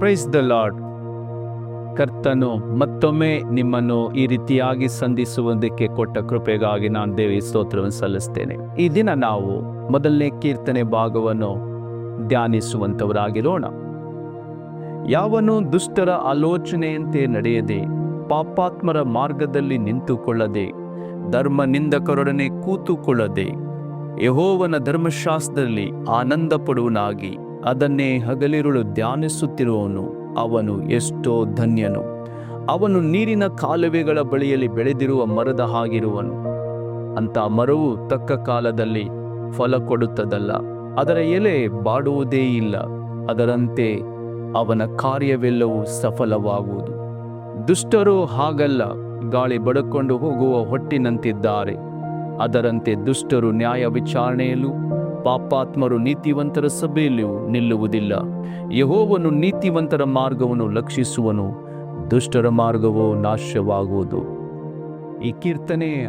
Praise the lord. ಕರ್ತನು ಮತ್ತೊಮ್ಮೆ ನಿಮ್ಮನ್ನು ಈ ರೀತಿಯಾಗಿ ಸಂಧಿಸುವುದಕ್ಕೆ ಕೊಟ್ಟ ಕೃಪೆಗಾಗಿ ನಾನು ದೇವಿ ಸ್ತೋತ್ರವನ್ನು ಸಲ್ಲಿಸ್ತೇನೆ. ಈ ದಿನ ನಾವು ಮೊದಲನೇ ಕೀರ್ತನೆ ಭಾಗವನ್ನು ಧ್ಯಾನಿಸುವಂಥವರಾಗಿರೋಣ. ಯಾವನು ದುಷ್ಟರ ಆಲೋಚನೆಯಂತೆ ನಡೆಯದೆ, ಪಾಪಾತ್ಮರ ಮಾರ್ಗದಲ್ಲಿ ನಿಂತುಕೊಳ್ಳದೆ, ಧರ್ಮ ನಿಂದಕರೊಡನೆ ಕೂತುಕೊಳ್ಳದೆ, ಯೆಹೋವನ ಧರ್ಮಶಾಸ್ತ್ರದಲ್ಲಿ ಆನಂದ ಪಡುವನಾಗಿ ಅದನ್ನೇ ಹಗಲಿರುಳು ಧ್ಯಾನಿಸುತ್ತಿರುವವನು, ಅವನು ಎಷ್ಟೋ ಧನ್ಯನು. ಅವನು ನೀರಿನ ಕಾಲುವೆಗಳ ಬಳಿಯಲ್ಲಿ ಬೆಳೆದಿರುವ ಮರದ ಹಾಗಿರುವನು. ಅಂತ ಮರವು ತಕ್ಕ ಕಾಲದಲ್ಲಿ ಫಲ ಕೊಡುತ್ತದಲ್ಲ, ಅದರ ಎಲೆ ಬಾಡುವುದೇ ಇಲ್ಲ. ಅದರಂತೆ ಅವನ ಕಾರ್ಯವೆಲ್ಲವೂ ಸಫಲವಾಗುವುದು. ದುಷ್ಟರು ಹಾಗಲ್ಲ, ಗಾಳಿ ಬಡಕೊಂಡು ಹೋಗುವ ಹೊಟ್ಟಿನಂತಿದ್ದಾರೆ. ಅದರಂತೆ ದುಷ್ಟರು ನ್ಯಾಯ ವಿಚಾರಣೆಯಲ್ಲೂ, ಪಾಪಾತ್ಮರು ನೀತಿವಂತರ ಸಭೆಯಲ್ಲಿಯೂ ನಿಲ್ಲುವುದಿಲ್ಲ. ಯೆಹೋವನು ನೀತಿವಂತರ ಮಾರ್ಗವನ್ನು ಲಕ್ಷಿಸುವನು, ದುಷ್ಟರ ಮಾರ್ಗವೋ ನಾಶವಾಗುವುದು. ಈ ಕೀರ್ತನೆಯ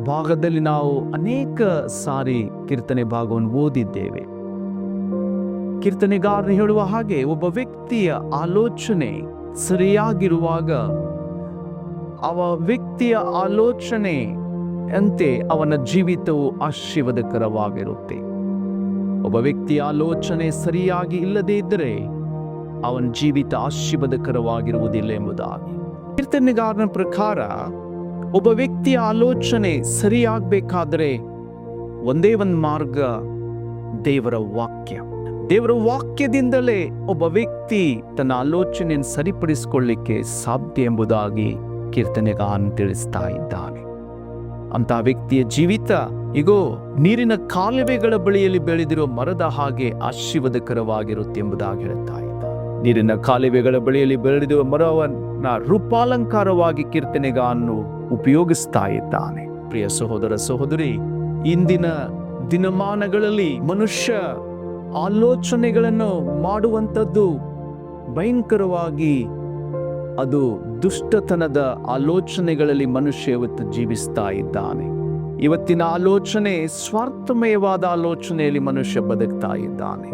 ಭಾಗದಲ್ಲಿ ನಾವು ಅನೇಕ ಸಾರಿ ಕೀರ್ತನೆ ಭಾಗವನ್ನು ಓದಿದ್ದೇವೆ. ಕೀರ್ತನೆಗಾರರು ಹೇಳುವ ಹಾಗೆ, ಒಬ್ಬ ವ್ಯಕ್ತಿಯ ಆಲೋಚನೆ ಸರಿಯಾಗಿರುವಾಗ ಅವ ವ್ಯಕ್ತಿಯ ಆಲೋಚನೆ ಅಂತೆ ಅವನ ಜೀವಿತವು ಆಶೀರ್ವಾದಕರವಾಗಿರುತ್ತೆ. ಒಬ್ಬ ವ್ಯಕ್ತಿಯ ಆಲೋಚನೆ ಸರಿಯಾಗಿ ಇಲ್ಲದೇ ಇದ್ದರೆ ಅವನ ಜೀವಿತ ಆಶೀರ್ವಾದಕರವಾಗಿರುವುದಿಲ್ಲ ಎಂಬುದಾಗಿ. ಕೀರ್ತನೆಗಾರನ ಪ್ರಕಾರ ಒಬ್ಬ ವ್ಯಕ್ತಿಯ ಆಲೋಚನೆ ಸರಿಯಾಗಬೇಕಾದರೆ ಒಂದೇ ಒಂದು ಮಾರ್ಗ, ದೇವರ ವಾಕ್ಯ. ದೇವರ ವಾಕ್ಯದಿಂದಲೇ ಒಬ್ಬ ವ್ಯಕ್ತಿ ತನ್ನ ಆಲೋಚನೆಯನ್ನು ಸರಿಪಡಿಸಿಕೊಳ್ಳಿಕ್ಕೆ ಸಾಧ್ಯ ಎಂಬುದಾಗಿ ಕೀರ್ತನೆಗಾರನು ತಿಳಿಸ್ತಾ ಇದ್ದಾನೆ. ಅಂತ ವ್ಯಕ್ತಿಯ ಜೀವಿತ ಇಗೋ ನೀರಿನ ಕಾಲುವೆಗಳ ಬಳಿಯಲ್ಲಿ ಬೆಳೆದಿರುವ ಮರದ ಹಾಗೆ ಆಶೀರ್ವಾದಕರವಾಗಿರುತ್ತೆ ಎಂಬುದಾಗಿ ಹೇಳ್ತಾ ಇದ್ದಾನೆ. ನೀರಿನ ಕಾಲುವೆಗಳ ಬಳಿಯಲ್ಲಿ ಬೆಳೆದಿರುವ ಮರವನ್ನ ರೂಪಾಲಂಕಾರವಾಗಿ ಕೀರ್ತನೆಗಾರನು ಉಪಯೋಗಿಸ್ತಾ ಇದ್ದಾನೆ. ಪ್ರಿಯ ಸಹೋದರ ಸಹೋದರಿ, ಇಂದಿನ ದಿನಮಾನಗಳಲ್ಲಿ ಮನುಷ್ಯ ಆಲೋಚನೆಗಳನ್ನು ಮಾಡುವಂಥದ್ದು ಭಯಂಕರವಾಗಿ, ಅದು ದುಷ್ಟತನದ ಆಲೋಚನೆಗಳಲ್ಲಿ ಮನುಷ್ಯ ಇವತ್ತು ಜೀವಿಸ್ತಾ ಇದ್ದಾನೆ. ಇವತ್ತಿನ ಆಲೋಚನೆ ಸ್ವಾರ್ಥಮಯವಾದ ಆಲೋಚನೆಯಲ್ಲಿ ಮನುಷ್ಯ ಬದುಕ್ತಾ ಇದ್ದಾನೆ.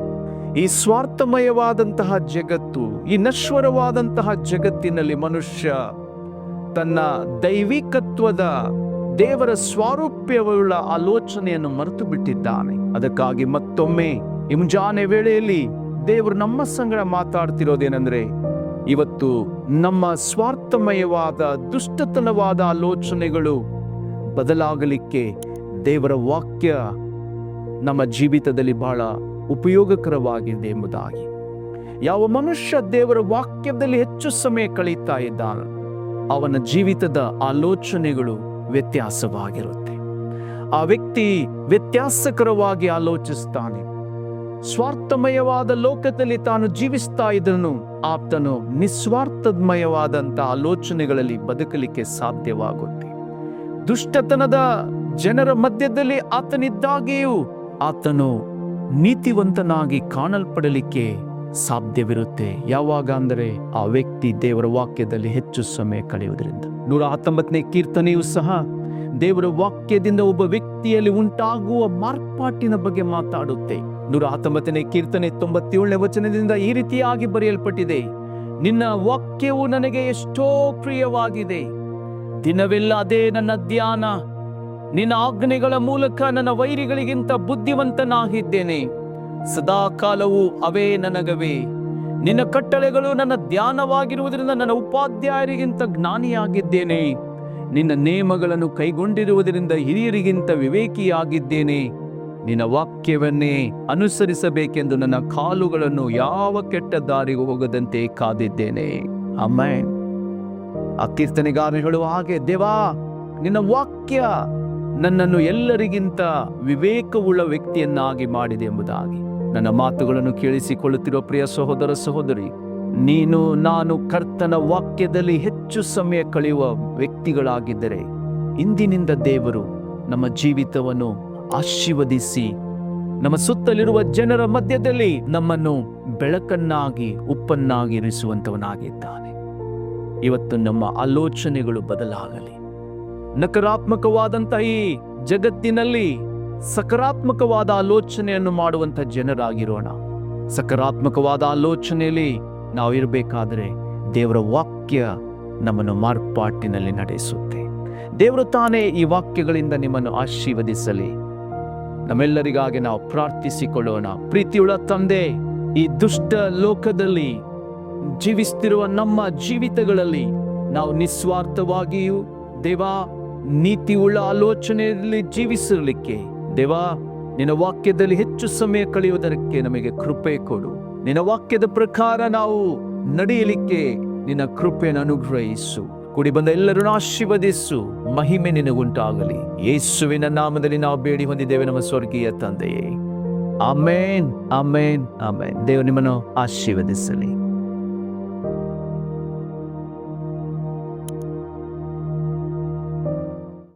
ಈ ಸ್ವಾರ್ಥಮಯವಾದಂತಹ ಜಗತ್ತು, ಈ ನಶ್ವರವಾದಂತಹ ಜಗತ್ತಿನಲ್ಲಿ ಮನುಷ್ಯ ತನ್ನ ದೈವಿಕತ್ವದ, ದೇವರ ಸ್ವಾರೂಪ್ಯವುಳ್ಳ ಆಲೋಚನೆಯನ್ನು ಮರೆತು ಬಿಟ್ಟಿದ್ದಾನೆ. ಅದಕ್ಕಾಗಿ ಮತ್ತೊಮ್ಮೆ ಈ ಮುಂಜಾನೆ ವೇಳೆಯಲ್ಲಿ ದೇವರು ನಮ್ಮ ಸಂಗಡ ಮಾತಾಡ್ತಿರೋದೇನೆಂದ್ರೆ, ಇವತ್ತು ನಮ್ಮ ಸ್ವಾರ್ಥಮಯವಾದ ದುಷ್ಟತನವಾದ ಆಲೋಚನೆಗಳು ಬದಲಾಗಲಿಕ್ಕೆ ದೇವರ ವಾಕ್ಯ ನಮ್ಮ ಜೀವಿತದಲ್ಲಿ ಬಹಳ ಉಪಯೋಗಕರವಾಗಿದೆ ಎಂಬುದಾಗಿ. ಯಾವ ಮನುಷ್ಯ ದೇವರ ವಾಕ್ಯದಲ್ಲಿ ಹೆಚ್ಚು ಸಮಯ ಕಳೀತಾ ಇದ್ದಾನೆ, ಅವನ ಜೀವಿತದ ಆಲೋಚನೆಗಳು ವ್ಯತ್ಯಾಸವಾಗಿರುತ್ತೆ. ಆ ವ್ಯಕ್ತಿ ವ್ಯತ್ಯಾಸಕರವಾಗಿ ಆಲೋಚಿಸ್ತಾನೆ. ಸ್ವಾರ್ಥಮಯವಾದ ಲೋಕದಲ್ಲಿ ತಾನು ಜೀವಿಸ್ತಾ ಇದ್ದನು, ಆತನು ನಿಸ್ವಾರ್ಥಮಯವಾದಂಥ ಆಲೋಚನೆಗಳಲ್ಲಿ ಬದುಕಲಿಕ್ಕೆ ಸಾಧ್ಯವಾಗುತ್ತೆ. ದುಷ್ಟತನದ ಜನರ ಮಧ್ಯದಲ್ಲಿ ಆತನಿದ್ದಾಗಿಯೂ ಆತನು ನೀತಿವಂತನಾಗಿ ಕಾಣಲ್ಪಡಲಿಕ್ಕೆ ಸಾಧ್ಯವಿರುತ್ತೆ. ಯಾವಾಗ ಅಂದರೆ ಆ ವ್ಯಕ್ತಿ ದೇವರ ವಾಕ್ಯದಲ್ಲಿ ಹೆಚ್ಚು ಸಮಯ ಕಳೆಯುವುದರಿಂದ. 119ನೇ ಕೀರ್ತನೆಯೂ ಸಹ ದೇವರ ವಾಕ್ಯದಿಂದ ಒಬ್ಬ ವ್ಯಕ್ತಿಯಲ್ಲಿ ಉಂಟಾಗುವ ಮಾರ್ಪಾಟಿನ ಬಗ್ಗೆ ಮಾತಾಡುತ್ತೆ. 119ನೇ ಕೀರ್ತನೆ 97ನೇ ವಚನದಿಂದ ಈ ರೀತಿಯಾಗಿ ಬರೆಯಲ್ಪಟ್ಟಿದೆ: ನಿನ್ನ ವಾಕ್ಯವು ನನಗೆ ಎಷ್ಟೋ ಪ್ರಿಯವಾಗಿದೆ, ದಿನವೆಲ್ಲ ಅದೇ ನನ್ನ ಧ್ಯಾನ. ನಿನ್ನ ಆಜ್ಞೆಗಳ ಮೂಲಕ ನನ್ನ ವೈರಿಗಳಿಗಿಂತ ಬುದ್ಧಿವಂತನಾಗಿದ್ದೇನೆ, ಸದಾ ಕಾಲವು ಅವೇ ನನಗವೇ. ನಿನ್ನ ಕಟ್ಟಳೆಗಳು ನನ್ನ ಧ್ಯಾನವಾಗಿರುವುದರಿಂದ ನನ್ನ ಉಪಾಧ್ಯಾಯರಿಗಿಂತ ಜ್ಞಾನಿಯಾಗಿದ್ದೇನೆ. ನಿನ್ನ ನೇಮಗಳನ್ನು ಕೈಗೊಂಡಿರುವುದರಿಂದ ಹಿರಿಯರಿಗಿಂತ ವಿವೇಕಿಯಾಗಿದ್ದೇನೆ. ನಿನ್ನ ವಾಕ್ಯವನ್ನೇ ಅನುಸರಿಸಬೇಕೆಂದು ನನ್ನ ಕಾಲುಗಳನ್ನು ಯಾವ ಕೆಟ್ಟ ದಾರಿಗೂ ಹೋಗದಂತೆ ಕಾದಿದ್ದೇನೆ. ಆಮೆನ್. ಆ ಕೀರ್ತನೆಗಾರನು ಹೇಳುವ ಹಾಗೆ, ದೇವಾ, ನಿನ್ನ ವಾಕ್ಯ ನನ್ನನ್ನು ಎಲ್ಲರಿಗಿಂತ ವಿವೇಕವುಳ್ಳ ವ್ಯಕ್ತಿಯನ್ನಾಗಿ ಮಾಡಿದೆ ಎಂಬುದಾಗಿ. ನನ್ನ ಮಾತುಗಳನ್ನು ಕೇಳಿಸಿಕೊಳ್ಳುತ್ತಿರುವ ಪ್ರಿಯ ಸಹೋದರ ಸಹೋದರಿ, ನೀನು ನಾನು ಕರ್ತನ ವಾಕ್ಯದಲ್ಲಿ ಹೆಚ್ಚು ಸಮಯ ಕಳೆಯುವ ವ್ಯಕ್ತಿಗಳಾಗಿದ್ದರೆ, ಇಂದಿನಿಂದ ದೇವರು ನಮ್ಮ ಜೀವಿತವನ್ನು ಆಶೀರ್ವದಿಸಿ ನಮ್ಮ ಸುತ್ತಲಿರುವ ಜನರ ಮಧ್ಯದಲ್ಲಿ ನಮ್ಮನ್ನು ಬೆಳಕನ್ನಾಗಿ, ಉಪ್ಪನ್ನಾಗಿ ಇರಿಸುವಂತವನಾಗಿದ್ದಾನೆ. ಇವತ್ತು ನಮ್ಮ ಆಲೋಚನೆಗಳು ಬದಲಾಗಲಿ. ನಕಾರಾತ್ಮಕವಾದಂತಹ ಈ ಜಗತ್ತಿನಲ್ಲಿ ಸಕಾರಾತ್ಮಕವಾದ ಆಲೋಚನೆಯನ್ನು ಮಾಡುವಂಥ ಜನರಾಗಿರೋಣ. ಸಕಾರಾತ್ಮಕವಾದ ಆಲೋಚನೆಯಲ್ಲಿ ನಾವು ಇರಬೇಕಾದ್ರೆ ದೇವರ ವಾಕ್ಯ ನಮ್ಮನ್ನು ಮಾರ್ಪಾಟಿನಲ್ಲಿ ನಡೆಸುತ್ತೆ. ದೇವರು ತಾನೇ ಈ ವಾಕ್ಯಗಳಿಂದ ನಿಮ್ಮನ್ನು ಆಶೀರ್ವದಿಸಲಿ. ನಮ್ಮೆಲ್ಲರಿಗಾಗಿ ನಾವು ಪ್ರಾರ್ಥಿಸಿಕೊಳ್ಳೋಣ. ಪ್ರೀತಿಯುಳ್ಳ ತಂದೆ, ಈ ದುಷ್ಟ ಲೋಕದಲ್ಲಿ ಜೀವಿಸ್ತಿರುವ ನಮ್ಮ ಜೀವಿತಗಳಲ್ಲಿ ನಾವು ನಿಸ್ವಾರ್ಥವಾಗಿಯೂ ದೇವಾ ನೀತಿಯುಳ್ಳ ಆಲೋಚನೆಯಲ್ಲಿ ಜೀವಿಸಿರಲಿಕ್ಕೆ ದೇವಾ ನಿನ್ನ ವಾಕ್ಯದಲ್ಲಿ ಹೆಚ್ಚು ಸಮಯ ಕಳೆಯುವುದಕ್ಕೆ ನಮಗೆ ಕೃಪೆ ಕೊಡು. ನಿನ್ನ ವಾಕ್ಯದ ಪ್ರಕಾರ ನಾವು ನಡೆಯಲಿಕ್ಕೆ ನಿನ್ನ ಕೃಪೆಯನ್ನು ಅನುಗ್ರಹಿಸು. ಕೂಡಿ ಬಂದ ಎಲ್ಲರನ್ನು ಆಶೀರ್ವದಿಸು. ಮಹಿಮೆ ನಿನಗುಂಟಾಗಲಿ. ಯೇಸುವಿನ ನಾಮದಲ್ಲಿ ನಾವು ಬೇಡಿ ಹೊಂದಿದ್ದೇವೆ ನಮ್ಮ ಸ್ವರ್ಗೀಯ ತಂದೆಯೇ. ಆಮೇನ್, ಆಮೇನ್, ಆಮೇನ್. ದೇವರು ನಿಮ್ಮನ್ನು ಆಶೀರ್ವದಿಸಲಿ.